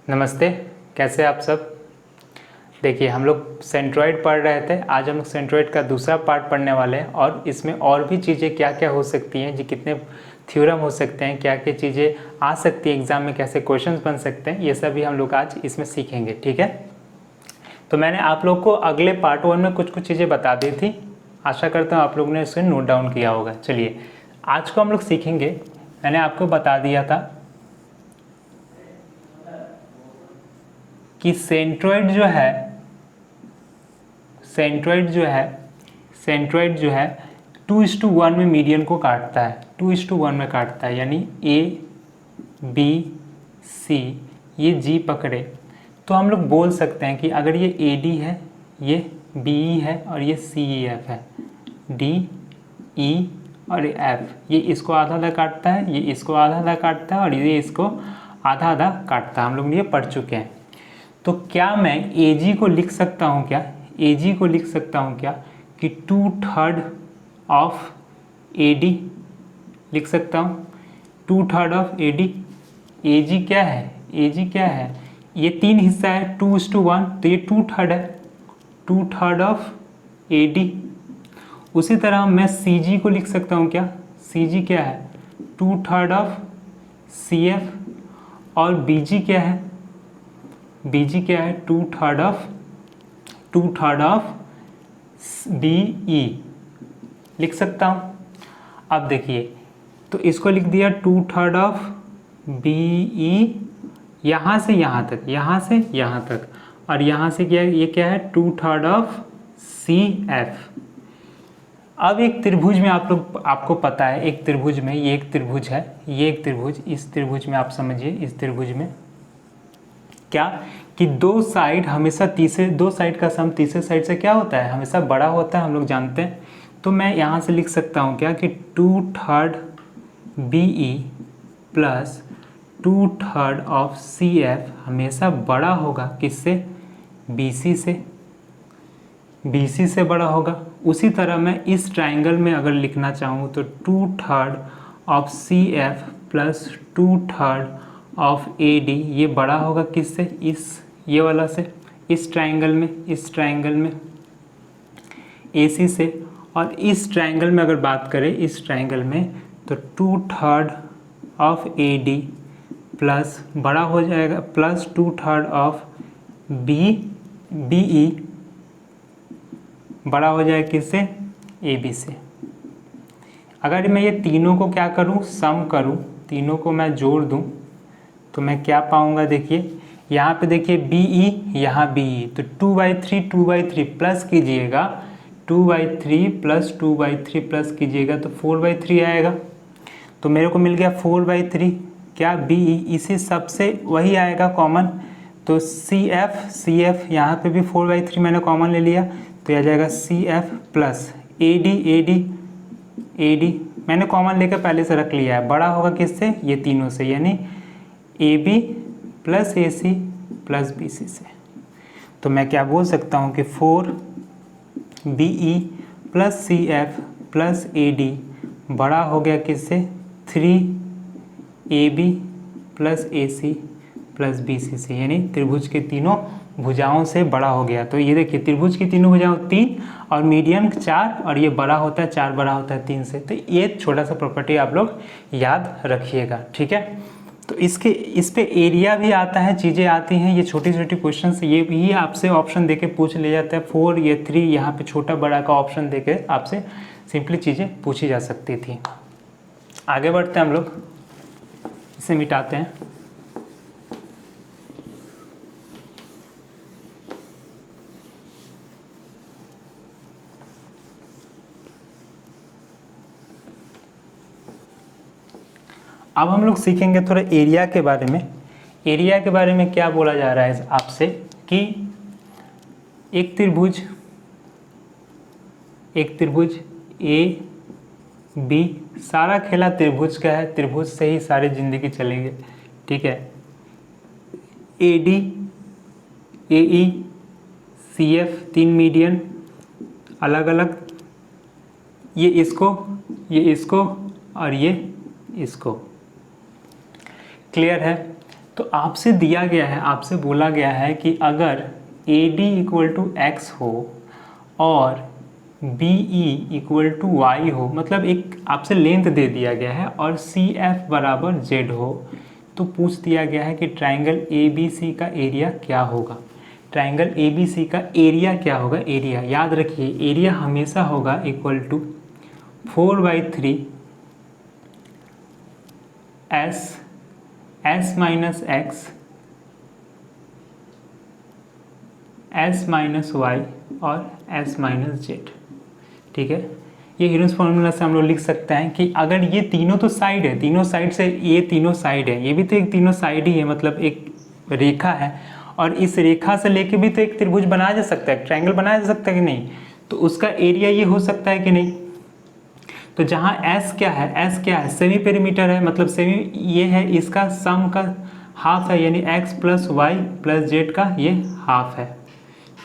नमस्ते। कैसे आप सब। देखिए हम लोग सेंट्रॉइड पढ़ रहे थे। आज हम लोग सेंट्रॉइड का दूसरा पार्ट पढ़ने वाले हैं और इसमें और भी चीज़ें क्या क्या हो सकती हैं, जी कितने थ्योरम हो सकते हैं, क्या क्या चीज़ें आ सकती हैं एग्ज़ाम में, कैसे क्वेश्चंस बन सकते हैं, ये सभी हम लोग आज इसमें सीखेंगे। ठीक है, तो मैंने आप लोग को अगले पार्ट 1 में कुछ कुछ चीज़ें बता दी थी। आशा करता हूँ आप लोगों ने इसे नोट डाउन किया होगा। चलिए आज को हम लोग सीखेंगे। मैंने आपको बता दिया था कि सेंट्रॉइड जो है 2:1 में मीडियन को काटता है, 2:1 में काटता है, यानी ए बी सी ये जी पकड़े तो हम लोग बोल सकते हैं कि अगर ये ए डी है, ये बी ई है और ये सी ई एफ है, डी ई और एफ, ये इसको आधा आधा काटता है, ये इसको आधा आधा काटता है और ये इसको आधा आधा काटता है। हम लोग ये पढ़ चुके हैं। तो क्या मैं ए जी को लिख सकता हूँ क्या, ए जी को लिख सकता हूँ क्या कि 2/3 ऑफ ए डी लिख सकता हूँ, 2/3 ऑफ ए डी। ए जी क्या है, ए जी क्या है, ये 3 हिस्सा है 2:1, तो ये 2/3 है, 2/3 ऑफ ए डी। उसी तरह मैं सी जी को लिख सकता हूँ क्या, सी जी क्या है 2/3 ऑफ सी एफ, और बी जी क्या है, बी जी क्या है 2/3 ऑफ बी ई लिख सकता हूँ। अब देखिए तो इसको लिख दिया 2/3 ऑफ बी ई, यहाँ से यहाँ तक, यहाँ से यहाँ तक, और यहाँ से क्या है, ये क्या है 2/3 ऑफ सी एफ। अब एक त्रिभुज में आपको पता है, एक त्रिभुज में ये एक त्रिभुज है, ये एक त्रिभुज, इस त्रिभुज में आप समझिए, इस त्रिभुज में क्या कि दो साइड हमेशा दो साइड का सम तीसरे साइड से क्या होता है, हमेशा बड़ा होता है, हम लोग जानते हैं। तो मैं यहाँ से लिख सकता हूँ क्या कि 2/3 B E plus 2/3 of C F हमेशा बड़ा होगा किससे, बी सी से, बी सी से बड़ा होगा। उसी तरह मैं इस ट्राइंगल में अगर लिखना चाहूँ तो 2/3 of C F plus 2/3 of A D, ये बड़ा होगा किससे, इस ये वाला से, इस ट्राइंगल में ए सी से। और इस ट्राइंगल में अगर बात करें, इस ट्राइंगल में तो 2/3 ऑफ ए डी प्लस बड़ा हो जाएगा प्लस 2/3 ऑफ बी ई बड़ा हो जाएगा किससे, ए बी से। अगर मैं ये तीनों को क्या करूं, सम करूं, तीनों को मैं जोड़ दूं तो मैं क्या पाऊंगा, देखिए यहाँ पे देखिए बी ई, यहाँ बी ई, तो 2/3 प्लस कीजिएगा, 2/3 प्लस 2/3 प्लस कीजिएगा तो 4/3 आएगा। तो मेरे को मिल गया 4/3 क्या, बी ई, इसी सबसे वही आएगा कॉमन, तो सी एफ यहाँ पे भी 4/3 मैंने कॉमन ले लिया, तो आ जाएगा C F plus A D मैंने कॉमन लेकर पहले से रख लिया है, बड़ा होगा किससे, ये तीनों से, यानी A B plus A C plus B C से। तो मैं क्या बोल सकता हूँ कि 4 B E plus C F plus A D बड़ा हो गया किससे, 3 A B plus A C plus B C से, यानी त्रिभुज के तीनों भुजाओं से बड़ा हो गया। तो ये देखिए त्रिभुज की तीनों भुजाओं 3 और मीडियन 4, और ये बड़ा होता है 4 बड़ा होता है 3 से। तो ये छोटा सा प्रॉपर्टी आप लोग याद रखिएगा, ठीक है। तो इस पे एरिया भी आता है, चीज़ें आती हैं, ये छोटी छोटी क्वेश्चन, ये भी आपसे ऑप्शन देके पूछ ले जाता है, 4 या 3 यहाँ पे छोटा बड़ा का ऑप्शन देके आपसे सिंपली चीज़ें पूछी जा सकती थी। आगे बढ़ते हैं हम लोग, इसे मिटाते हैं। अब हम लोग सीखेंगे थोड़ा एरिया के बारे में। एरिया के बारे में क्या बोला जा रहा है आपसे कि एक त्रिभुज ए बी, सारा खेला त्रिभुज का है, त्रिभुज से ही सारी जिंदगी चलेंगे, ठीक है। A D, A E, C F, 3 median अलग अलग, ये इसको और ये इसको, क्लियर है। तो आपसे दिया गया है, आपसे बोला गया है कि अगर AD इक्वल टू एक्स हो और BE इक्वल टू वाई हो, मतलब एक आपसे लेंथ दे दिया गया है और CF बराबर Z हो, तो पूछ दिया गया है कि ट्राइंगल ABC का एरिया क्या होगा। ट्राइंगल ABC का एरिया क्या होगा, एरिया याद रखिए, एरिया हमेशा होगा equal to 4/3 S minus X S minus Y और S माइनस जेड। ठीक है, ये हीरोन्स फॉर्मूला से हम लोग लिख सकते हैं कि अगर ये तीनों तो साइड है, तीनों साइड से ये तीनों साइड है, ये भी तो एक तीनों साइड ही है, मतलब एक रेखा है, और इस रेखा से लेके भी तो एक त्रिभुज बनाया जा सकता है, ट्रायंगल बनाया जा सकता है कि नहीं, तो उसका एरिया ये हो सकता है कि नहीं। तो जहाँ S क्या है, S क्या है, सेमी पेरीमीटर है, मतलब सेमी ये है, इसका सम का हाफ है, यानी x plus Y plus Z का ये हाफ है।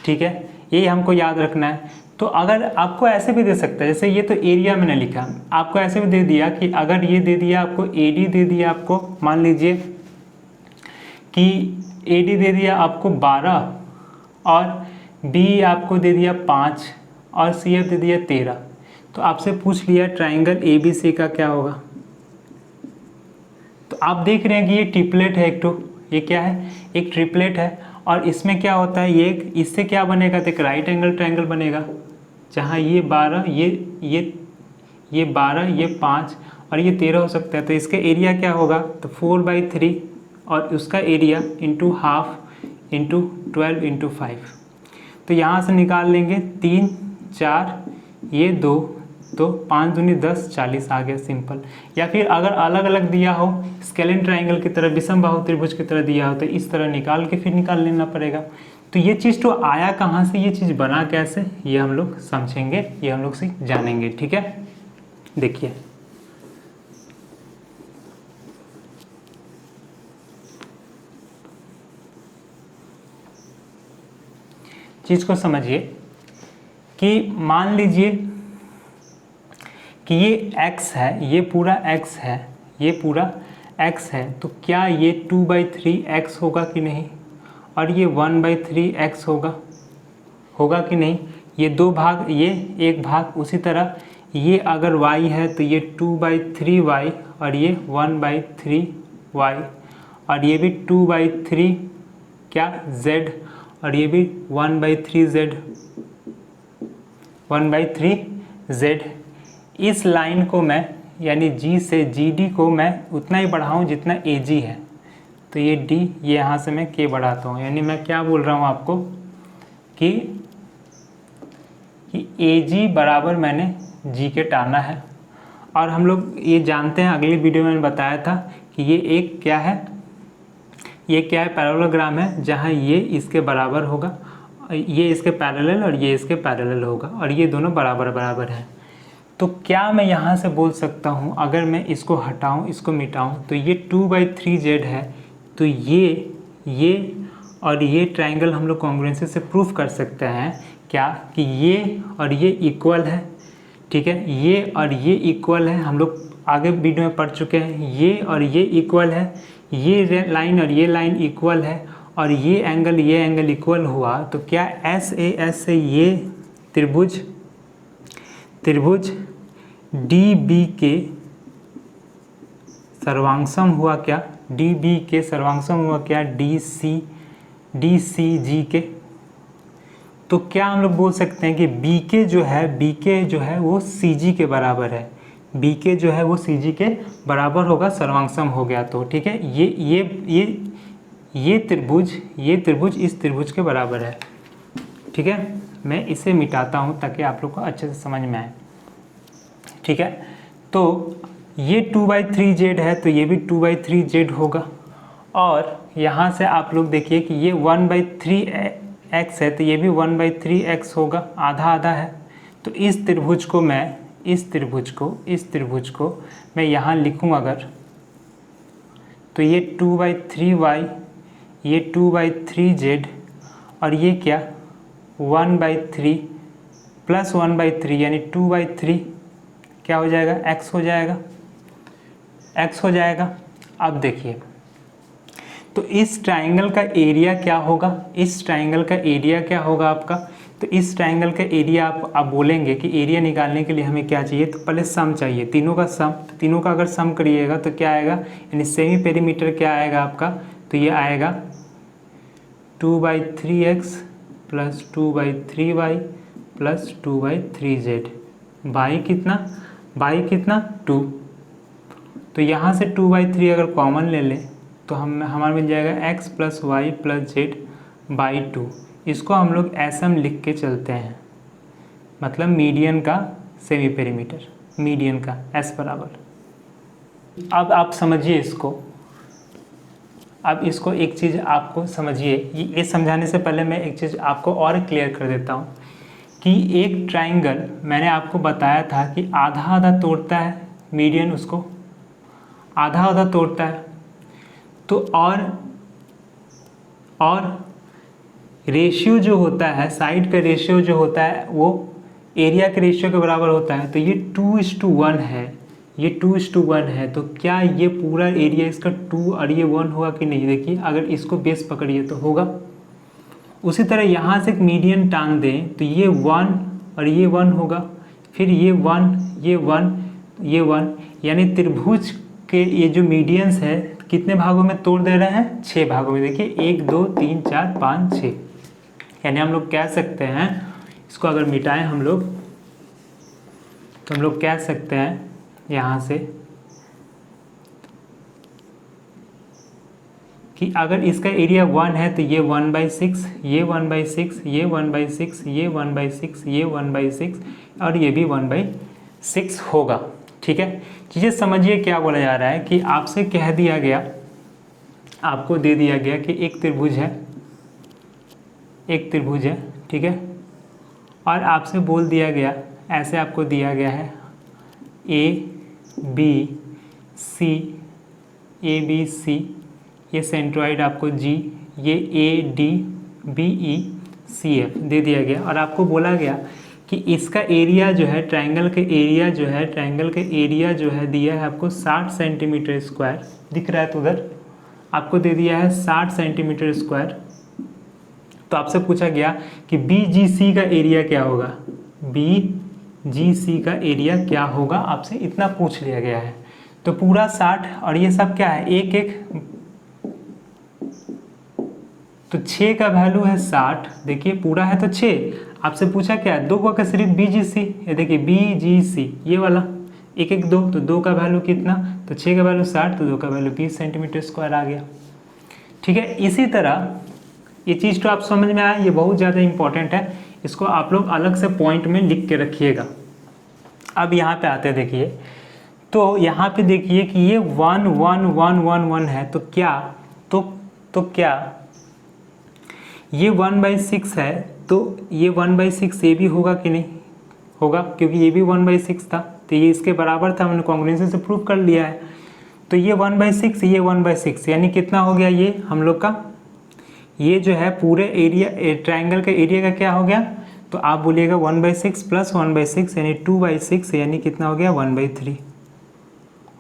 ठीक है, ये हमको याद रखना है। तो अगर आपको ऐसे भी दे सकता है, जैसे ये तो एरिया मैंने लिखा, आपको ऐसे भी दे दिया कि अगर ये दे दिया आपको AD दे दिया आपको, मान लीजिए कि AD दे दिया आपको 12 और B आपको दे दिया 5 और CF दे दिया 13, तो आपसे पूछ लिया ट्राइंगल ABC का क्या होगा। तो आप देख रहे हैं कि ये ट्रिपलेट है, एक तो ये क्या है, एक ट्रिपलेट है, और इसमें क्या होता है, ये इससे क्या बनेगा, तो एक राइट एंगल ट्रायंगल बनेगा, जहाँ ये 12 ये 12 ये 5 और ये 13 हो सकता है। तो इसका एरिया क्या होगा, तो 4/3 और उसका area into half into 12 into 5। तो यहाँ से निकाल लेंगे 3 4 ये 2 तो 5 दूनी 10 40 आ गया, सिंपल। या फिर अगर अलग अलग दिया हो, स्केलिन ट्रायंगल की तरह, विषम बाहु त्रिभुज की तरह दिया हो, तो इस तरह निकाल के फिर निकाल लेना पड़ेगा। तो ये चीज़ तो आया कहाँ से, ये चीज़ बना कैसे, ये हम लोग समझेंगे, ये हम लोग से जानेंगे। ठीक है, देखिए चीज़ को समझिए कि मान लीजिए कि ये x है, ये पूरा x है, ये पूरा x है, तो क्या ये 2/3x होगा कि नहीं, और ये 1/3x होगा कि नहीं, ये दो भाग, ये एक भाग। उसी तरह ये अगर y है तो ये 2/3y और ये 1/3y, और ये भी 2/3 क्या z, और ये भी 1/3z। इस लाइन को मैं, यानी G से GD को मैं उतना ही बढ़ाऊँ जितना AG है, तो ये D, ये यहाँ से मैं K बढ़ाता हूँ, यानी मैं क्या बोल रहा हूँ आपको कि AG बराबर मैंने G के टाना है। और हम लोग ये जानते हैं, अगली वीडियो में मैंने बताया था कि ये एक क्या है, ये क्या है, पैरेललोग्राम है, जहाँ ये इसके बराबर होगा, ये इसके पैरेलल और ये इसके पैरेलल होगा, और ये दोनों बराबर बराबर हैं। तो क्या मैं यहाँ से बोल सकता हूँ, अगर मैं इसको हटाऊँ, इसको मिटाऊँ, तो ये 2/3z है, तो ये और ये ट्रायंगल हम लोग कॉन्ग्रुएंसी से प्रूफ कर सकते हैं क्या, कि ये और ये इक्वल है। ठीक है, ये और ये इक्वल है, हम लोग आगे वीडियो में पढ़ चुके हैं, ये और ये इक्वल है, ये लाइन और ये लाइन इक्वल है, और ये एंगल इक्वल हुआ, तो क्या SAS से ये त्रिभुज DB के सर्वांगसम हुआ क्या, DB के सर्वांगसम हुआ क्या DCG के। तो क्या हम लोग बोल सकते हैं कि BK जो है वो CG के बराबर है, BK जो है वो CG के बराबर होगा, सर्वांगसम हो गया। तो ठीक है, ये त्रिभुज इस त्रिभुज के बराबर है। ठीक है, मैं इसे मिटाता हूँ ताकि आप लोग को अच्छे से समझ में आए। ठीक है, तो ये 2/3z है, तो ये भी 2/3z होगा, और यहाँ से आप लोग देखिए कि ये 1/3x है, तो ये भी 1/3x होगा, आधा आधा है। तो इस त्रिभुज को मैं यहाँ लिखूँ अगर, तो ये 2/3y, ये 2/3z, और ये क्या 1/3 प्लस 1/3 यानी 2/3 क्या हो जाएगा, x हो जाएगा। अब देखिए, तो इस ट्राइंगल का एरिया क्या होगा, इस ट्राइंगल का एरिया क्या होगा आपका, तो इस ट्राइंगल का एरिया आप बोलेंगे कि एरिया निकालने के लिए हमें क्या चाहिए, तो पहले सम चाहिए, तीनों का सम, तीनों का अगर सम करिएगा तो क्या आएगा, यानी सेमी पेरीमीटर क्या आएगा आपका, तो ये आएगा 2/3x plus 2/3y plus 2/3z by कितना 2। तो यहाँ से 2/3 अगर कॉमन ले लें तो हमारा मिल जाएगा x plus Y plus Z by 2। इसको हम लोग ऐसा लिख के चलते हैं, मतलब मीडियन का सेमी पेरीमीटर, मीडियन का s बराबर। अब आप समझिए इसको, अब इसको एक चीज़ आपको समझिए, ये समझाने से पहले मैं एक चीज़ आपको और क्लियर कर देता हूँ कि एक ट्राइंगल मैंने आपको बताया था कि आधा आधा तोड़ता है, मीडियन उसको आधा आधा तोड़ता है, तो और रेशियो जो होता है, साइड का रेशियो जो होता है वो एरिया के रेशियो के बराबर होता है। तो ये 2:1 है, ये 2:1 है, तो क्या ये पूरा एरिया इसका 2 और ये 1 होगा कि नहीं, देखिए अगर इसको बेस पकड़िए तो होगा। उसी तरह यहाँ से एक मीडियन टान दें तो ये 1 और ये 1 होगा, फिर ये 1 ये 1 ये 1, यानी त्रिभुज के ये जो मीडियंस है कितने भागों में तोड़ दे रहे हैं, 6 भागों में। देखिए 1 2 3 4 5 6, यानी हम लोग कह सकते हैं, इसको अगर मिटाएं हम लोग तो हम लोग कह सकते हैं यहाँ से कि अगर इसका एरिया 1 है तो ये 1/6, ये 1/6, ये 1/6, ये 1/6, ये 1/6 और ये भी 1/6 होगा। ठीक है, चीज़ें समझिए क्या बोला जा रहा है कि आपसे कह दिया गया, आपको दे दिया गया कि एक त्रिभुज है, एक त्रिभुज है, ठीक है, और आपसे बोल दिया गया, ऐसे आपको दिया गया है ए बी सी, ये सेंट्रॉइड आपको G, ये ADBE CF दे दिया गया, और आपको बोला गया कि इसका एरिया जो है, ट्राइंगल के एरिया जो है, ट्राइंगल के एरिया जो है दिया है आपको 60 सेंटीमीटर स्क्वायर, दिख रहा है तो उधर आपको दे दिया है 60 सेंटीमीटर स्क्वायर। तो आपसे पूछा गया कि BGC का एरिया क्या होगा, BGC का एरिया क्या होगा, आपसे इतना पूछ लिया गया है। तो पूरा 60 और ये सब क्या है, एक एक, तो 6 का वैल्यू है 60, देखिए पूरा है तो 6, आपसे पूछा क्या है, 2 का सिर्फ BGC, ये देखिए BGC ये वाला, एक एक 2, तो 2 का वैल्यू कितना, तो 6 का वैल्यू 60, तो 2 का वैल्यू 20 सेंटीमीटर स्क्वायर आ गया। ठीक है, इसी तरह ये चीज़ तो आप समझ में आया, ये बहुत ज़्यादा इंपॉर्टेंट है, इसको आप लोग अलग से पॉइंट में लिख के रखिएगा। अब यहाँ पे आते हैं, देखिए तो यहाँ पे देखिए कि ये 1 1 1 1 1 है, तो क्या तो क्या ये 1/6 है, तो ये 1/6 ये भी होगा कि नहीं होगा, क्योंकि ये भी 1/6 था, तो ये इसके बराबर था, हमने कॉन्ग्रुएंसी से प्रूव कर लिया है। तो ये 1/6 ये 1/6, यानी कितना हो गया, ये हम लोग का ये जो है पूरे एरिया, ट्राइंगल के एरिया का क्या हो गया, तो आप बोलिएगा 1/6 प्लस 1/6 यानी 2/6, यानी कितना हो गया 1/3।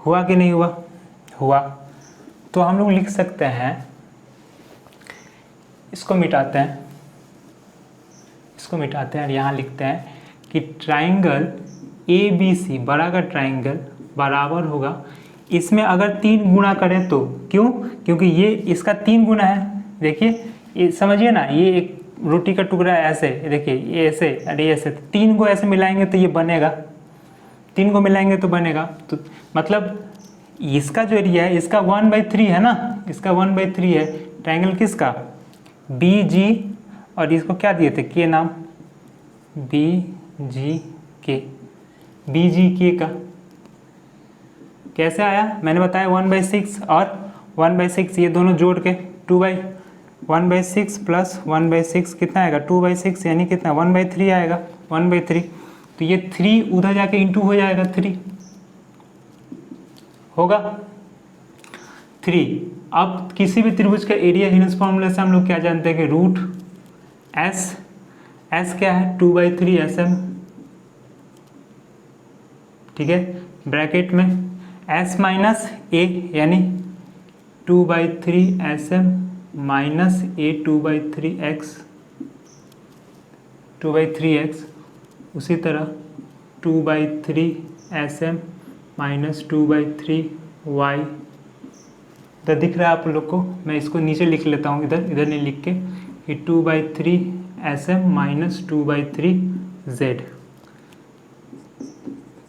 हुआ कि नहीं हुआ, हुआ। तो हम लोग लिख सकते हैं, इसको मिटाते हैं, इसको मिटाते हैं और यहाँ लिखते हैं कि ट्राइंगल ABC, बड़ा का ट्राइंगल बराबर होगा, इसमें अगर 3 गुना करें तो, क्यों, क्योंकि ये इसका 3 गुना है। देखिए ये समझिए ना, ये एक रोटी का टुकड़ा है ऐसे, देखिए ये ऐसे और ये ऐसे, 3 को ऐसे मिलाएंगे तो ये बनेगा, 3 को मिलाएंगे तो बनेगा, तो मतलब इसका जो एरिया है इसका 1/3 है ना, इसका 1/3 है, ट्राइंगल किसका, BG, और इसको क्या दिए थे, के नाम, BGK का कैसे आया, मैंने बताया 1/6 और 1/6 ये दोनों जोड़ के 1/6 प्लस 1/6 कितना आएगा, 2/6, यानी कितना 1/3 आएगा, 1/3। तो ये 3 उधर जाके इंटू हो जाएगा, 3 होगा 3। अब किसी भी त्रिभुज का एरिया हिनस फॉर्मूले से हम लोग क्या जानते हैं कि रूट S क्या है 2/3 SM, ठीक है, ब्रैकेट में S माइनस A यानी 2/3 माइनस ए 2/3x उसी तरह 2/3 माइनस 2/3y। तो दिख रहा है आप लोग को, मैं इसको नीचे लिख लेता हूँ, इधर नहीं लिख के, कि 2/3 माइनस 2/3z।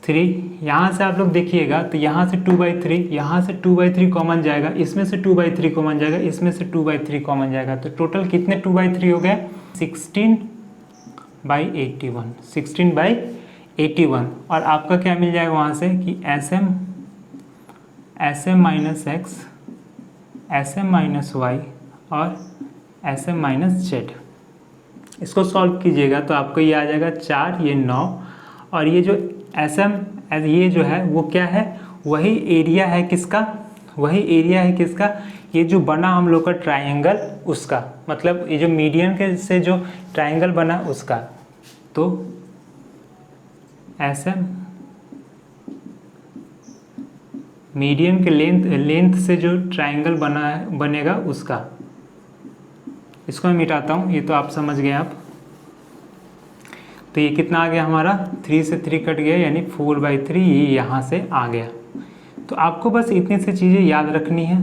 3 यहाँ से आप लोग देखिएगा तो यहाँ से 2/3, यहाँ से 2/3 कॉमन जाएगा, इसमें से 2/3 कॉमन जाएगा, इसमें से 2/3 कॉमन जाएगा, तो टोटल कितने 2/3 हो गए? 16/81, 16/81। और आपका क्या मिल जाएगा वहाँ से कि SM minus x, SM minus y और SM माइनस z। इसको सॉल्व कीजिएगा तो आपको ये आ जाएगा 4, ये 9, और ये जो SM ये जो है वो क्या है? वही एरिया है किसका? वही एरिया है किसका? ये जो बना हम लोग का ट्राइंगल उसका, मतलब ये जो मीडियन के से जो ट्राइंगल बना उसका। तो SM मीडियन के लेंथ से जो ट्राइंगल बनेगा उसका। इसको मैं मिटाता हूँ, ये तो आप समझ गए आप। तो ये कितना आ गया हमारा? 3 से 3 कट गया, यानी 4/3 ये यहाँ से आ गया। तो आपको बस इतनी सी चीज़ें याद रखनी है।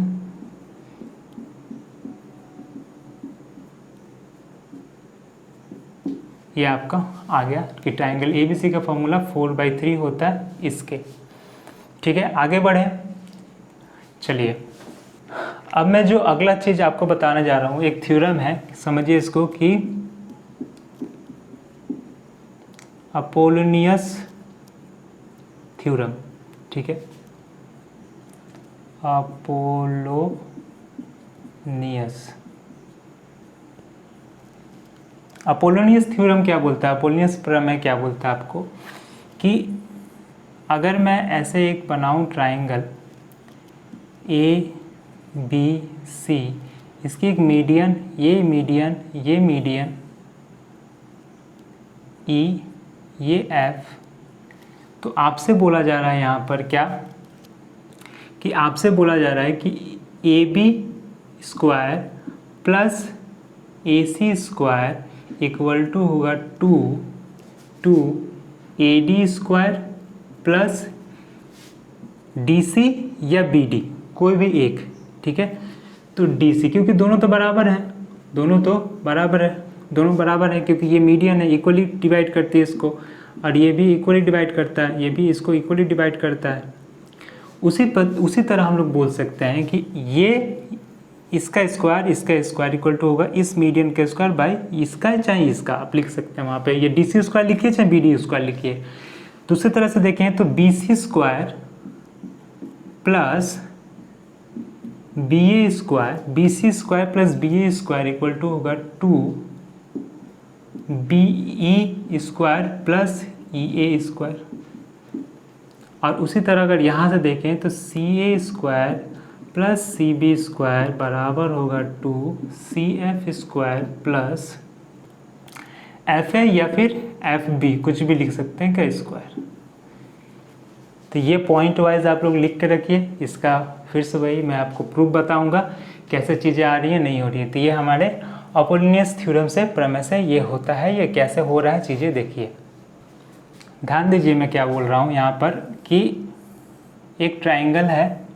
ये आपका आ गया कि ट्राइंगल ABC का फॉर्मूला 4/3 होता है इसके। ठीक है, आगे बढ़े। चलिए अब मैं जो अगला चीज़ आपको बताने जा रहा हूँ, एक थ्योरम है, समझिए इसको, कि अपोलोनियस थ्योरम। ठीक है, अपोलोनियस थ्योरम क्या बोलता है? अपोलोनियस प्रमेय क्या बोलता है आपको? कि अगर मैं ऐसे एक बनाऊं ट्राइंगल ABC, इसकी एक मीडियन, ये मीडियन, ये मीडियन E, ये F, तो आपसे बोला जा रहा है यहाँ पर क्या, कि आपसे बोला जा रहा है कि AB square plus AC square equal to होगा 2 AD स्क्वायर प्लस DC या BD, कोई भी एक। ठीक है, तो DC, क्योंकि दोनों तो बराबर हैं, दोनों बराबर है क्योंकि ये मीडियन है, इक्वली डिवाइड करती है इसको, और ये भी इक्वली डिवाइड करता है, ये भी इसको इक्वली डिवाइड करता है। उसी तरह हम लोग बोल सकते हैं कि ये इसका स्क्वायर इक्वल टू होगा इस मीडियन का स्क्वायर बाय इसका, चाहे इसका, आप लिख सकते हैं वहाँ पे, ये DC स्क्वायर लिखिए चाहे BD स्क्वायर लिखिए। दूसरी तरह से देखें तो BC square plus BA square, BC square plus BA square equal to होगा 2 BE square plus EA square. और उसी तरह अगर यहाँ से देखें तो CA square plus CB square बराबर होगा 2 CF स्क्वायर प्लस FA या फिर FB, कुछ भी लिख सकते हैं क्या, स्क्वायर। तो ये पॉइंट वाइज आप लोग लिख के रखिए। इसका फिर से वही मैं आपको प्रूफ बताऊंगा कैसे चीज़ें आ रही हैं नहीं हो रही है। तो ये हमारे अपोलोनियस थ्योरम से, प्रमेय से ये होता है, ये कैसे हो रहा है चीज़ें देखिए। ध्यान दीजिए मैं क्या बोल रहा हूँ यहाँ पर, कि एक ट्राइंगल है,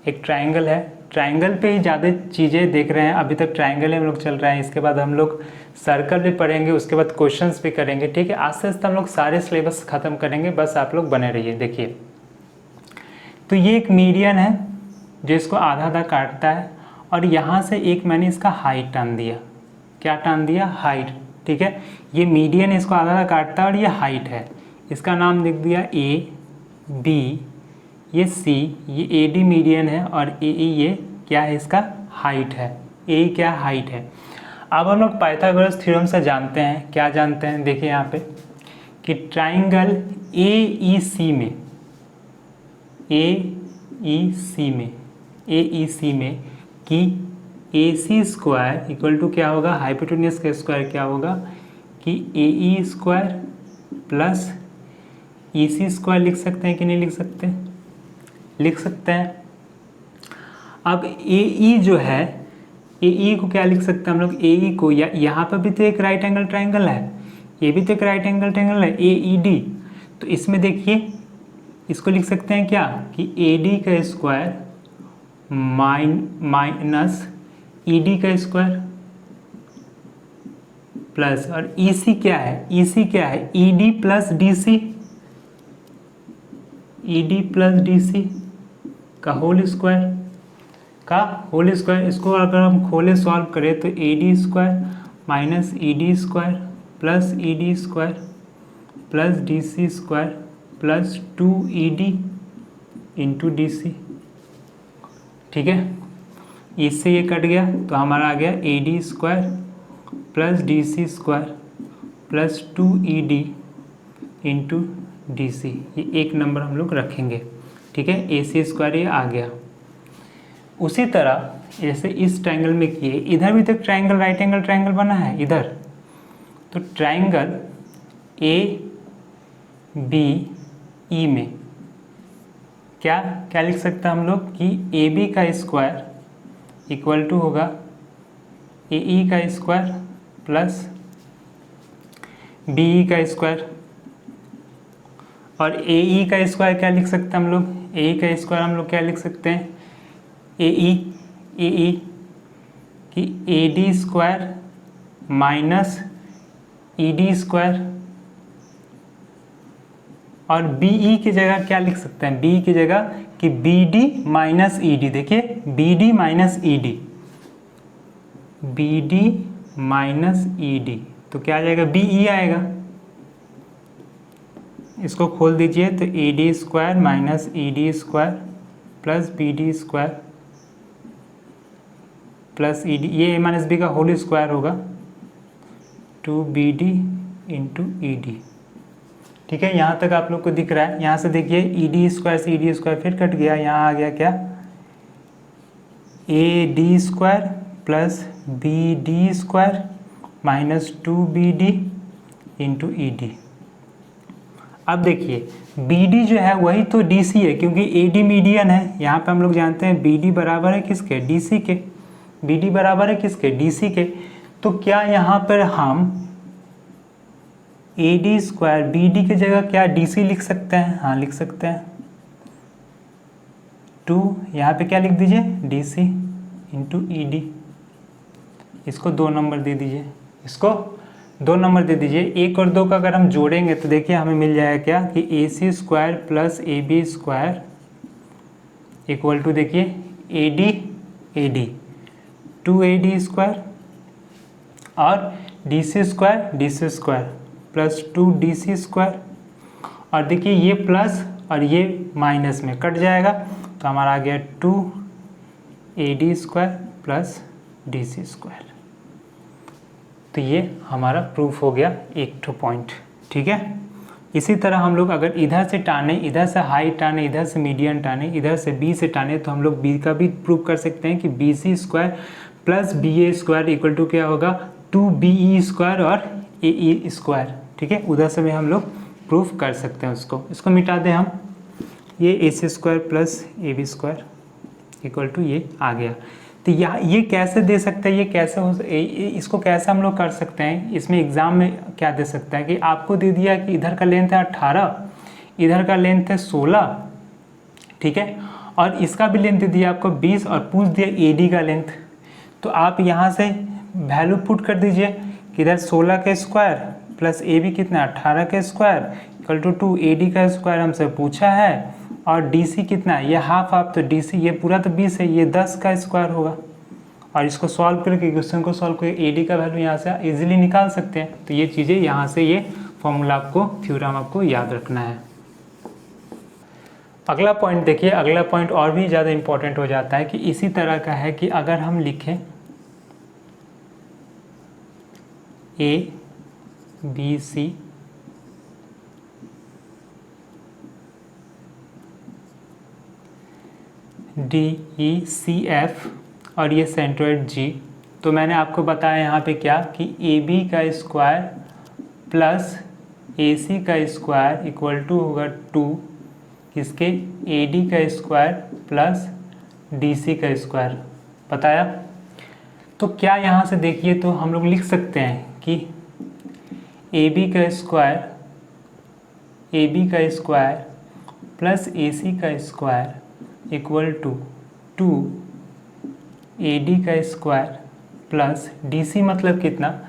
ट्राइंगल पे ही ज़्यादा चीज़ें देख रहे हैं। अभी तक ट्राइंगल में हम लोग चल रहे हैं, इसके बाद हम लोग सर्कल भी पढ़ेंगे, उसके बाद क्वेश्चंस भी करेंगे। ठीक है, आस्ते आस्ते हम लोग सारे सिलेबस ख़त्म करेंगे, बस आप लोग बने रहिए। देखिए, तो ये एक मीडियन है जो इसको आधा आधा काटता है, और यहाँ से एक मैंने इसका हाइट टान दिया। क्या टान दिया? हाइट। ठीक है, ये मीडियन इसको आधा आधा काटता है और ये हाइट है, इसका नाम लिख दिया AB, ये C, ये AD मीडियन है, और AE ये क्या है, इसका हाइट है। AE क्या हाइट है। अब हम लोग पाइथागोरस थ्योरम से जानते हैं, क्या जानते हैं, देखिए यहाँ पे, कि ट्राइंगल AEC में कि AC स्क्वायर इक्वल टू क्या होगा, हाइपोटेन्यूस का स्क्वायर क्या होगा, कि AE square plus EC square लिख सकते हैं कि नहीं लिख सकते? लिख सकते हैं। अब ए ई जो है, ए ई को क्या लिख सकते हैं हम लोग, ए ई को, या यहाँ पर भी तो एक राइट एंगल ट्राइंगल है, ये भी तो एक राइट एंगल ट्राइंगल है, ए ई डी। तो इसमें देखिए इसको लिख सकते हैं क्या कि ए डी का स्क्वायर माइनस ई डी का स्क्वायर प्लस, और ई सी क्या है, ई सी क्या है, E D plus D C, E D plus D C का होल स्क्वायर, इसको अगर हम खोले सॉल्व करें तो A D square minus E D square plus E D square plus D C square plus 2ED into D C. ठीक है, इससे ये कट गया तो हमारा आ गया A D square plus D C square plus 2ED into D C. ये एक नंबर हम लोग रखेंगे। ठीक है, ए सी स्क्वायर ये आ गया। उसी तरह जैसे इस ट्रायंगल में किए, इधर भी तो ट्रायंगल राइट एंगल ट्रायंगल बना है इधर, तो ट्रायंगल ए बी ई में क्या क्या लिख सकते हैं हम लोग कि ए बी का स्क्वायर इक्वल टू होगा ए ई का स्क्वायर प्लस बी ई का स्क्वायर, और ए ई का स्क्वायर क्या लिख सकते हैं हम लोग, ए ई का स्क्वायर हम लोग क्या लिख सकते हैं, ए ई कि A D square minus E D square, और बी ई की जगह क्या लिख सकते हैं, बी की जगह कि B D minus E D. देखिए B D minus E D, B D minus E D, तो क्या आ जाएगा, बी ई आएगा। इसको खोल दीजिए तो A D square minus E D square plus B D square plus E D, ये ए माइनस बी का होल स्क्वायर होगा 2BD इंटू ई डी। ठीक है, यहाँ तक आप लोग को दिख रहा है। यहाँ से देखिए ई डी स्क्वायर से ई डी स्क्वायर फिर कट गया, यहाँ आ गया क्या, A D square plus B D square minus 2BD into E D. अब देखिए बी डी जो है वही तो डी सी है, क्योंकि ए डी मीडियन है। यहाँ पे हम लोग जानते हैं बी डी बराबर है किसके, डी सी के, बी डी बराबर है किसके, डी सी के। तो क्या यहाँ पर हम A D square B D की जगह क्या डी सी लिख सकते हैं, हाँ लिख सकते हैं। 2 यहाँ पे क्या लिख दीजिए, D C into E D. इसको 2 नंबर दे दीजिए, इसको 2 नंबर दे दीजिए। 1 और 2 का अगर हम जोड़ेंगे तो देखिए हमें मिल जाएगा क्या कि A C square plus A B square equal to देखिए ए डी 2AD स्क्वायर और D C square plus 2DC square, और देखिए ये प्लस और ये माइनस में कट जाएगा तो हमारा आ गया 2AD square plus DC square. तो ये हमारा प्रूफ हो गया एक तो पॉइंट। ठीक है, इसी तरह हम लोग अगर इधर से टाने, इधर से हाइट टाने, इधर से मीडियन टाने, इधर से बी से टाने, तो हम लोग बी का भी प्रूफ कर सकते हैं कि BC square plus BA square equal to क्या होगा, 2BE स्क्वायर और AE स्क्वायर। ठीक है, उधर से भी हम लोग प्रूफ कर सकते हैं उसको। इसको मिटा दें हम, ये AC square plus AB square equal to ये आ गया। तो ये कैसे दे सकते हैं, ये कैसे हो, इसको कैसे हम लोग कर सकते हैं। इसमें एग्ज़ाम में क्या दे सकता है कि आपको दे दिया कि इधर का लेंथ है 18, इधर का लेंथ है 16, ठीक है, और इसका भी लेंथ दे दिया आपको 20 और पूछ दिया AD का लेंथ। तो आप यहाँ से वैल्यू पुट कर दीजिए कि इधर 16 का स्क्वायर प्लस AB कितना 18 का स्क्वायर इक्वल टू 2AD का स्क्वायर हमसे पूछा है, और DC कितना है, ये हाफ तो DC ये पूरा तो 20 है, ये 10 का स्क्वायर होगा। और इसको सॉल्व करके क्वेश्चन को सॉल्व करके AD का वैल्यू यहाँ से इजीली निकाल सकते हैं। तो ये चीज़ें यहाँ से ये फॉर्मूला आपको, थ्योरम आपको याद रखना है। अगला पॉइंट देखिए, अगला पॉइंट और भी ज़्यादा इम्पोर्टेंट हो जाता है कि इसी तरह का है कि अगर हम लिखें ABC DECF और ये सेंट्रोइड G, तो मैंने आपको बताया यहाँ पे क्या कि AB का स्क्वायर प्लस AC का स्क्वायर इक्वल टू होगा 2 किसके, AD का स्क्वायर प्लस DC का स्क्वायर बताया। तो क्या यहाँ से देखिए तो हम लोग लिख सकते हैं कि AB का स्क्वायर प्लस AC का स्क्वायर इक्वल टू 2AD का स्क्वायर प्लस DC मतलब कितना,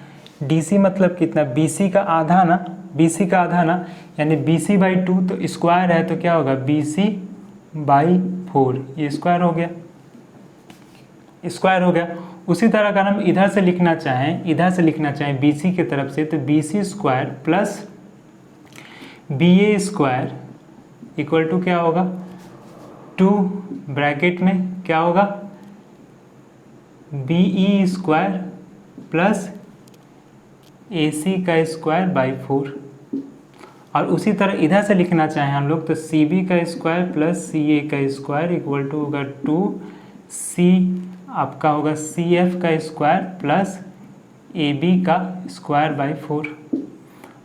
DC मतलब कितना, BC का आधा ना, BC का आधा ना, यानी BC बाई 2 तो स्क्वायर है तो क्या होगा BC बाई 4, ये स्क्वायर हो गया, स्क्वायर हो गया। उसी तरह अगर हम इधर से लिखना चाहें BC की तरफ से तो BC square plus BA square equal to क्या होगा 2 ब्रैकेट में क्या होगा BE स्क्वायर प्लस AC का स्क्वायर बाई 4। और उसी तरह इधर से लिखना चाहें हम लोग तो CB का स्क्वायर प्लस CA का स्क्वायर इक्वल टू होगा 2C आपका होगा CF का स्क्वायर प्लस AB का स्क्वायर बाई 4।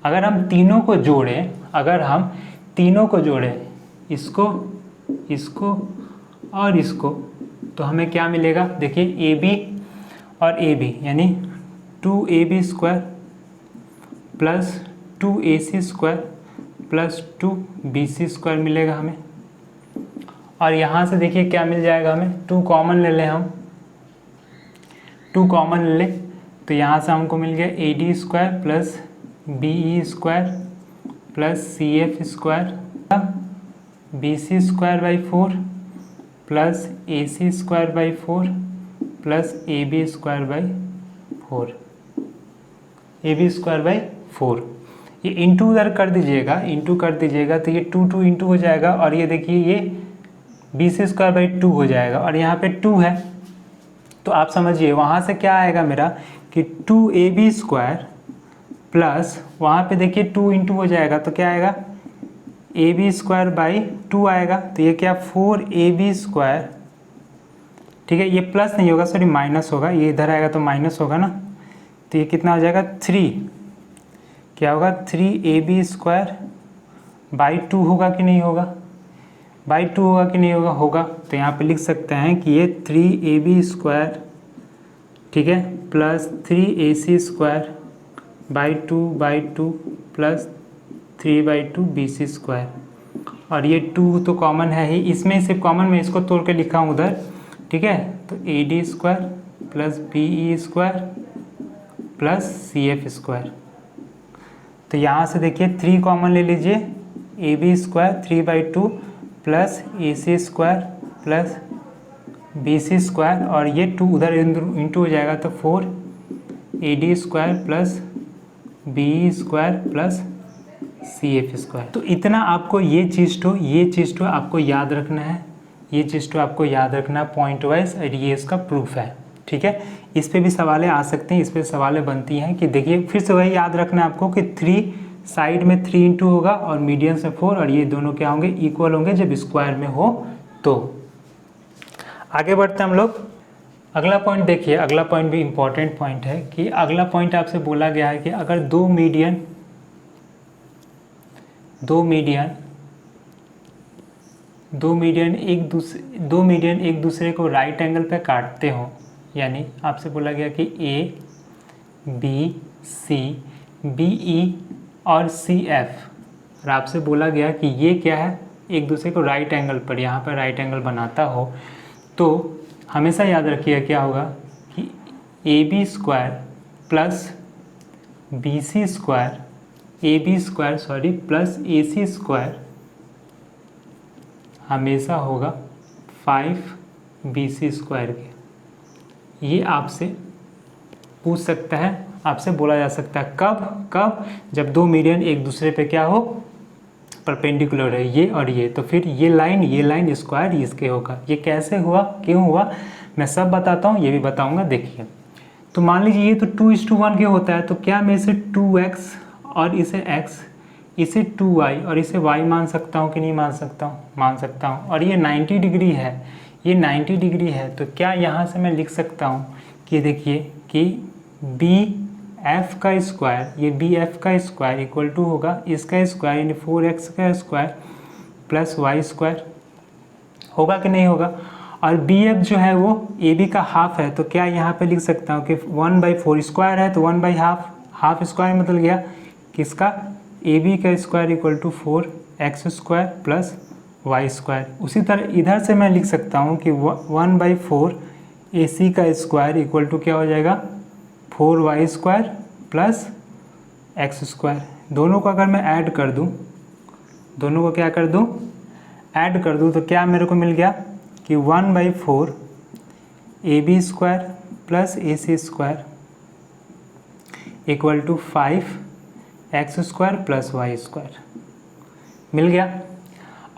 अगर हम तीनों को जोड़ें, इसको और इसको, तो हमें क्या मिलेगा देखिए AB और AB यानी 2AB square plus 2AC square plus 2BC square मिलेगा हमें। और यहाँ से देखिए क्या मिल जाएगा हमें, 2 कॉमन ले लें हम, 2 कॉमन ले लें तो यहाँ से हमको मिल गया AD square plus BE square plus CF square BC square by 4 plus AC square by 4 plus AB square by 4, AB square by 4। ये इंटू उधर कर दीजिएगा तो ये 2 इंटू हो जाएगा और ये देखिए ये BC स्क्वायर बाई 2 हो जाएगा और यहाँ पे 2 है तो आप समझिए वहाँ से क्या आएगा मेरा कि 2AB स्क्वायर प्लस वहाँ पे देखिए 2 इंटू हो जाएगा तो क्या आएगा AB स्क्वायर बाई 2 आएगा, तो ये क्या 4AB स्क्वायर, ठीक है, ये प्लस नहीं होगा सॉरी माइनस होगा, ये इधर आएगा तो माइनस होगा ना, तो ये कितना हो जाएगा 3, क्या होगा 3AB स्क्वायर बाई 2 होगा कि नहीं होगा, बाई 2 होगा कि नहीं होगा, होगा। तो यहाँ पे लिख सकते हैं कि ये 3AB स्क्वायर, ठीक है, plus 3AC square by 2 plus 3/2 BC square. और ये 2 तो कॉमन है ही, इसमें सिर्फ कॉमन में इसको तोड़ के लिखा हूँ उधर, ठीक है, तो AD square plus BE square plus CF square. तो यहाँ से देखिए 3 कॉमन ले लीजिए, AB square 3/2 plus AC square plus BC square और ये 2 उधर इंटू हो जाएगा तो 4AD square plus BE square plus CF square. तो इतना आपको ये चीज़ तो आपको याद रखना है, ये चीज़ तो आपको याद रखना पॉइंट वाइज, और ये इसका प्रूफ है, ठीक है। इस पे भी सवालें आ सकते हैं, इस पे सवालें बनती हैं कि देखिए फिर से वही याद रखना है आपको कि 3 साइड में 3 इंटू होगा और मीडियन से 4 और ये दोनों क्या होंगे इक्वल होंगे जब स्क्वायर में हो। तो आगे बढ़ते हैं हम लोग। अगला पॉइंट देखिए, अगला पॉइंट भी इम्पॉर्टेंट पॉइंट है कि अगला पॉइंट आपसे बोला गया है कि अगर दो मीडियन एक दूसरे को राइट एंगल पे काटते हो, यानी आपसे बोला गया कि ABC, BE और CF, और आपसे बोला गया कि ये क्या है एक दूसरे को राइट एंगल पर, यहाँ पर राइट एंगल बनाता हो, तो हमेशा याद रखिए क्या होगा कि AB square plus BC square plus AC square हमेशा होगा 5BC स्क्वायर के। ये आपसे पूछ सकता है, आपसे बोला जा सकता है कब जब दो मीडियन एक दूसरे पे क्या हो परपेंडिकुलर है, ये और ये, तो फिर ये लाइन स्क्वायर इसके होगा। ये कैसे हुआ, क्यों हुआ, मैं सब बताता हूँ, ये भी बताऊँगा। देखिए तो मान लीजिए ये तो 2:1 के होता है, तो क्या मैं इसे 2x और इसे x, इसे 2y और इसे y मान सकता हूँ कि नहीं मान सकता हूँ, मान सकता हूँ। और ये 90 डिग्री है, ये 90 डिग्री है, तो क्या यहाँ से मैं लिख सकता हूँ कि देखिए कि BF का स्क्वायर, ये BF का स्क्वायर इक्वल टू होगा इसका स्क्वायर यानी 4x का स्क्वायर प्लस y स्क्वायर, होगा कि नहीं होगा। और बी एफ जो है वो ए बी का हाफ है, तो क्या यहाँ पे लिख सकता हूँ कि 1/4 स्क्वायर है, तो 1/हाफ, हाफ स्क्वायर मतलब गया किसका, ए बी का square equal to 4x square plus Y square. उसी तरह इधर से मैं लिख सकता हूँ कि 1/4 ए सी का स्क्वायर इक्वल टू क्या हो जाएगा, 4y square plus X square. दोनों को अगर मैं ऐड कर दूँ, दोनों को क्या कर दूँ, ऐड कर दूँ, तो क्या मेरे को मिल गया कि 1/4 A B square plus A C square equal to 5x square plus Y square मिल गया।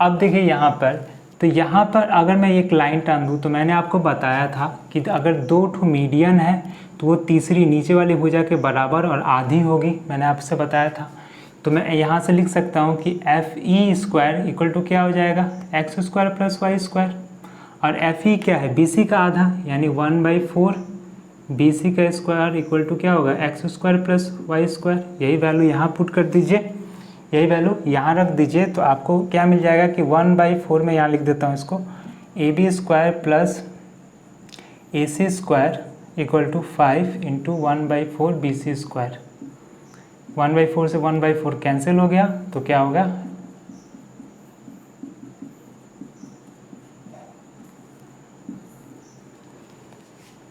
अब देखिए यहाँ पर, तो यहाँ पर अगर मैं एक लाइन टान दूँ, तो मैंने आपको बताया था कि अगर दो ठो मीडियन है तो वो तीसरी नीचे वाली भुजा के बराबर और आधी होगी, मैंने आपसे बताया था। तो मैं यहाँ से लिख सकता हूँ कि F E square equal to क्या हो जाएगा, X square plus Y square, और एफ ई क्या है, बी सी का आधा, यानी 1/4 बी सी का स्क्वायर इक्वल टू क्या होगा, X square plus Y square. यही वैल्यू यहाँ पुट कर दीजिए, यही वैल्यू यहाँ रख दीजिए, तो आपको क्या मिल जाएगा कि 1/4 में यहाँ लिख देता हूँ इसको, A B square plus A C square equal to 5 into 1/4 B C square. 1/4 से 1/4 कैंसिल हो गया, तो क्या होगा,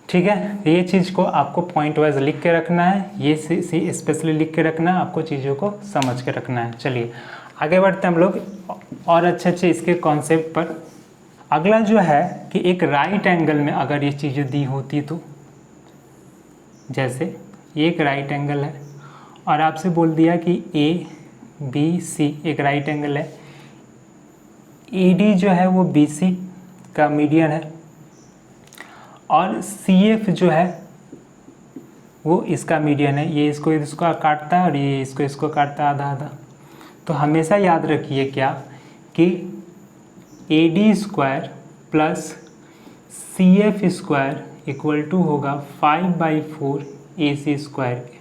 ठीक है। ये चीज़ को आपको पॉइंट वाइज लिख के रखना है, ये सी स्पेशली लिख के रखना है, आपको चीज़ों को समझ के रखना है। चलिए आगे बढ़ते हैं हम लोग और अच्छे इसके कॉन्सेप्ट पर। अगला जो है कि एक राइट एंगल में अगर ये चीज़ें दी होती, तो जैसे एक राइट एंगल है और आपसे बोल दिया कि ए बी सी एक राइट एंगल है, ए डी जो है वो बी सी का मीडियन है, और सी एफ जो है वो इसका मीडियन है। ये इसको काटता है और ये इसको काटता है आधा आधा। तो हमेशा याद रखिए क्या कि A D square plus C F square equal to होगा 5/4 ए सी स्क्वायर के,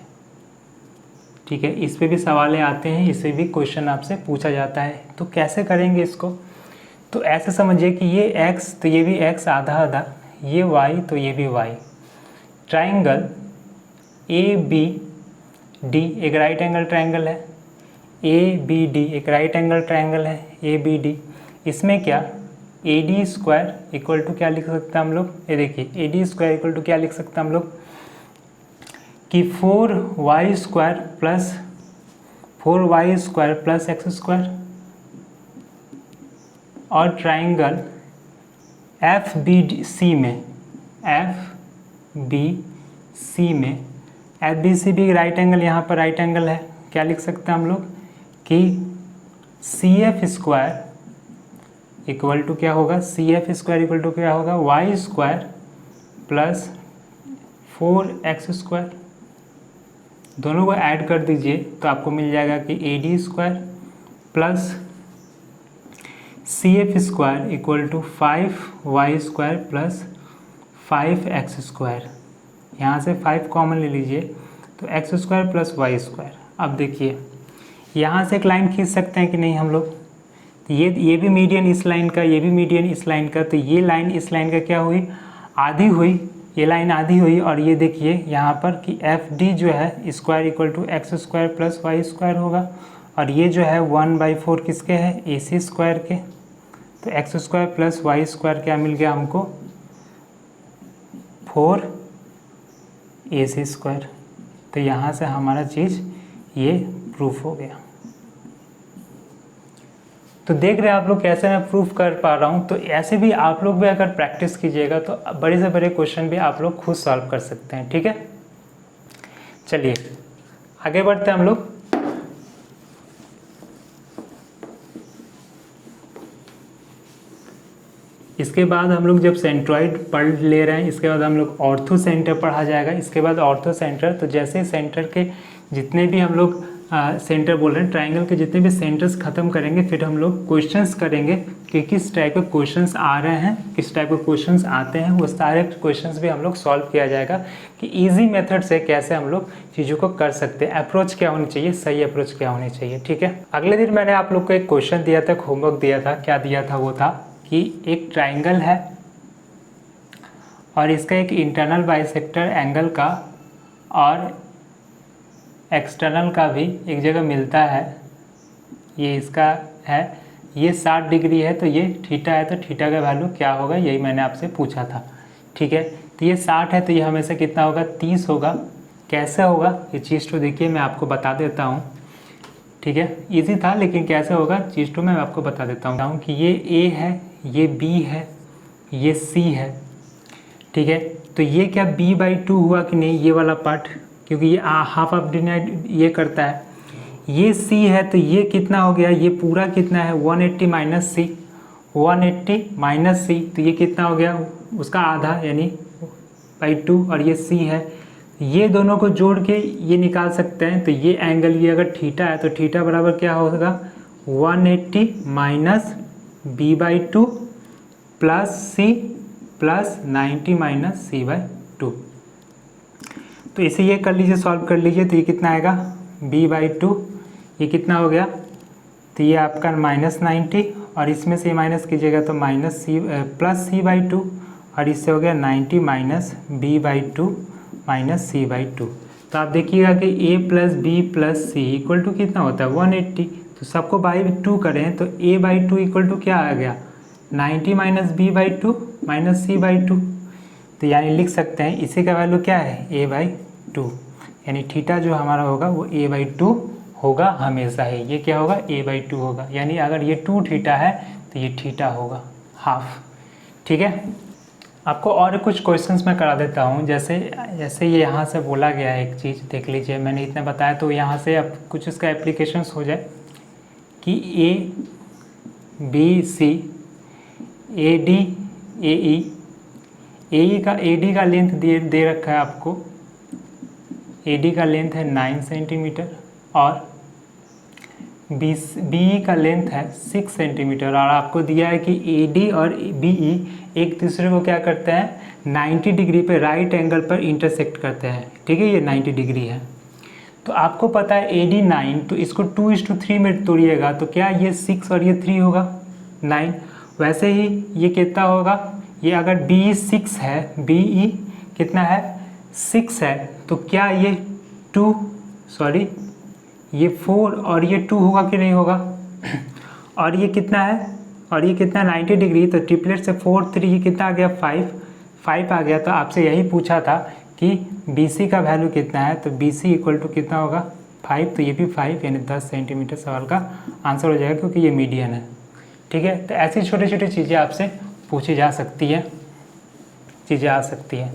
ठीक है। इस पे भी सवालें आते हैं, इससे भी क्वेश्चन आपसे पूछा जाता है। तो कैसे करेंगे इसको, तो ऐसे समझिए कि ये x तो ये भी x आधा आधा, ये y तो ये भी y। Triangle A B D एक राइट एंगल ट्राइंगल है, ए बी डी एक राइट एंगल ट्राइंगल है, ए बी डी। इसमें क्या A D square equal to क्या लिख सकते हैं हम लोग, ये देखिए A D square equal to क्या लिख सकते हैं हम लोग कि 4y square plus 4y square plus X square. और ट्राइंगल एफ बी सी में, एफ बी सी में, एफ बी सी भी राइट एंगल, यहाँ पर राइट एंगल है, क्या लिख सकते हैं हम लोग कि C F square equal to क्या होगा, C F square equal to क्या होगा, Y square plus 4x square. दोनों को ऐड कर दीजिए तो आपको मिल जाएगा कि A D square plus C F square equal to 5y square plus 5x square. यहाँ से 5 कॉमन ले लीजिए तो x square plus Y square. अब देखिए यहाँ से एक लाइन खींच सकते हैं कि नहीं हम लोग, तो ये भी मीडियन इस लाइन का, ये भी मीडियन इस लाइन का, तो ये लाइन इस लाइन का क्या हुई, आधी हुई, ये लाइन आधी हुई। और ये देखिए यहाँ पर कि एफ डी जो है square equal to X square plus Y square होगा, और ये जो है 1/4 किसके है, ए सी स्क्वायर के। तो X square plus Y square क्या मिल गया हमको, 4 ए सी स्क्वायर। तो यहाँ से हमारा चीज़ ये प्रूफ हो गया। तो देख रहे हैं आप लोग कैसे मैं प्रूफ कर पा रहा हूँ। तो ऐसे भी आप लोग भी अगर प्रैक्टिस कीजिएगा तो बड़े से बड़े क्वेश्चन भी आप लोग खुद सॉल्व कर सकते हैं, ठीक है। चलिए आगे बढ़ते हैं हम लोग। इसके बाद हम लोग जब सेंट्रॉइड पढ़ ले रहे हैं, इसके बाद हम लोग ऑर्थो सेंटर पढ़ा जाएगा। इसके बाद ऑर्थो सेंटर, तो जैसे सेंटर के जितने भी हम लोग सेंटर बोल रहे हैं, ट्राइंगल के जितने भी सेंटर्स खत्म करेंगे, फिर हम लोग क्वेश्चंस करेंगे कि किस टाइप के क्वेश्चंस आ रहे हैं, किस टाइप के क्वेश्चंस आते हैं। वो सारे क्वेश्चंस भी हम लोग सॉल्व किया जाएगा कि इजी मेथड से कैसे हम लोग चीज़ों को कर सकते हैं, अप्रोच क्या होनी चाहिए, सही अप्रोच क्या होनी चाहिए, ठीक है। अगले दिन मैंने आप लोग को एक क्वेश्चन दिया था, होमवर्क दिया था। क्या दिया था, वो था कि एक ट्राइंगल है, और इसका एक इंटरनल बाइसेक्टर एंगल का और एक्सटर्नल का भी एक जगह मिलता है, ये इसका है, ये 60 डिग्री है तो ये थीटा है, तो थीटा का वैल्यू क्या होगा यही मैंने आपसे पूछा था। ठीक है, तो ये 60 है तो ये हमेशा कितना होगा 30 होगा। कैसे होगा ये चीज़ तो देखिए मैं आपको बता देता हूँ। ठीक है, इजी था लेकिन कैसे होगा चीज़ तो मैं आपको बता देता हूँ कि ये A है, ये B है, ये C है। ठीक है, तो ये क्या B/2 हुआ कि नहीं, ये वाला पार्ट, क्योंकि ये हाफ ऑफ डिवाइड ये करता है। ये C है तो ये कितना हो गया, ये पूरा कितना है 180 माइनस C, 180 माइनस C, तो ये कितना हो गया उसका आधा यानी /2, और ये C है, ये दोनों को जोड़ के ये निकाल सकते हैं। तो ये एंगल ये अगर थीटा है तो थीटा बराबर क्या होगा 180 minus B/2 plus C plus 90 minus C/2। तो इसे ये कर लीजिए, सॉल्व कर लीजिए, तो ये कितना आएगा B/2, ये कितना हो गया, तो ये आपका -90 और इसमें से माइनस कीजिएगा तो प्लस C/2 और इससे हो गया 90 माइनस B/2 माइनस C/2। तो आप देखिएगा कि A plus B plus C equal to कितना होता है 180, तो सबको बाई 2 करें तो A/2 इक्वल टू क्या आ गया 90 माइनस B/2 माइनस C/2। तो यानी लिख सकते हैं इसी का वैल्यू क्या है A/2, यानी थीटा जो हमारा होगा वो A/2 होगा हमेशा ही। ये क्या होगा A/2 होगा, यानी अगर ये 2 थीटा है तो ये थीटा होगा हाफ। ठीक है, आपको और कुछ क्वेश्चंस मैं करा देता हूँ। जैसे ये यहाँ से बोला गया है, एक चीज़ देख लीजिए, मैंने इतना बताया तो यहाँ से अब कुछ इसका एप्लीकेशंस हो जाए कि ABC AD AD का लेंथ दे रखा है आपको, AD का लेंथ है 9 सेंटीमीटर और BE का लेंथ है 6 सेंटीमीटर, और आपको दिया है कि AD और BE एक दूसरे को क्या करते हैं 90 डिग्री पे राइट एंगल पर इंटरसेक्ट करते हैं। ठीक है, ये 90 डिग्री है। तो आपको पता है AD 9, तो इसको 2:3 में तोड़िएगा तो क्या ये 6 और ये 3 होगा 9। वैसे ही ये कितना होगा, ये अगर BE 6 है, BE कितना है 6 है, तो क्या ये 4 और ये 2 होगा कि नहीं होगा। और ये कितना है, और ये कितना 90 डिग्री, तो ट्रिपलेट से 4 3 ये कितना आ गया 5 आ गया। तो आपसे यही पूछा था कि BC का वैल्यू कितना है, तो BC इक्वल टू कितना होगा 5, तो ये भी 5 यानी 10 सेंटीमीटर सवाल का आंसर हो जाएगा, क्योंकि ये मीडियन है। ठीक है, तो ऐसी छोटी छोटी चीज़ें आपसे पूछी जा सकती है, चीज़ें आ सकती हैं।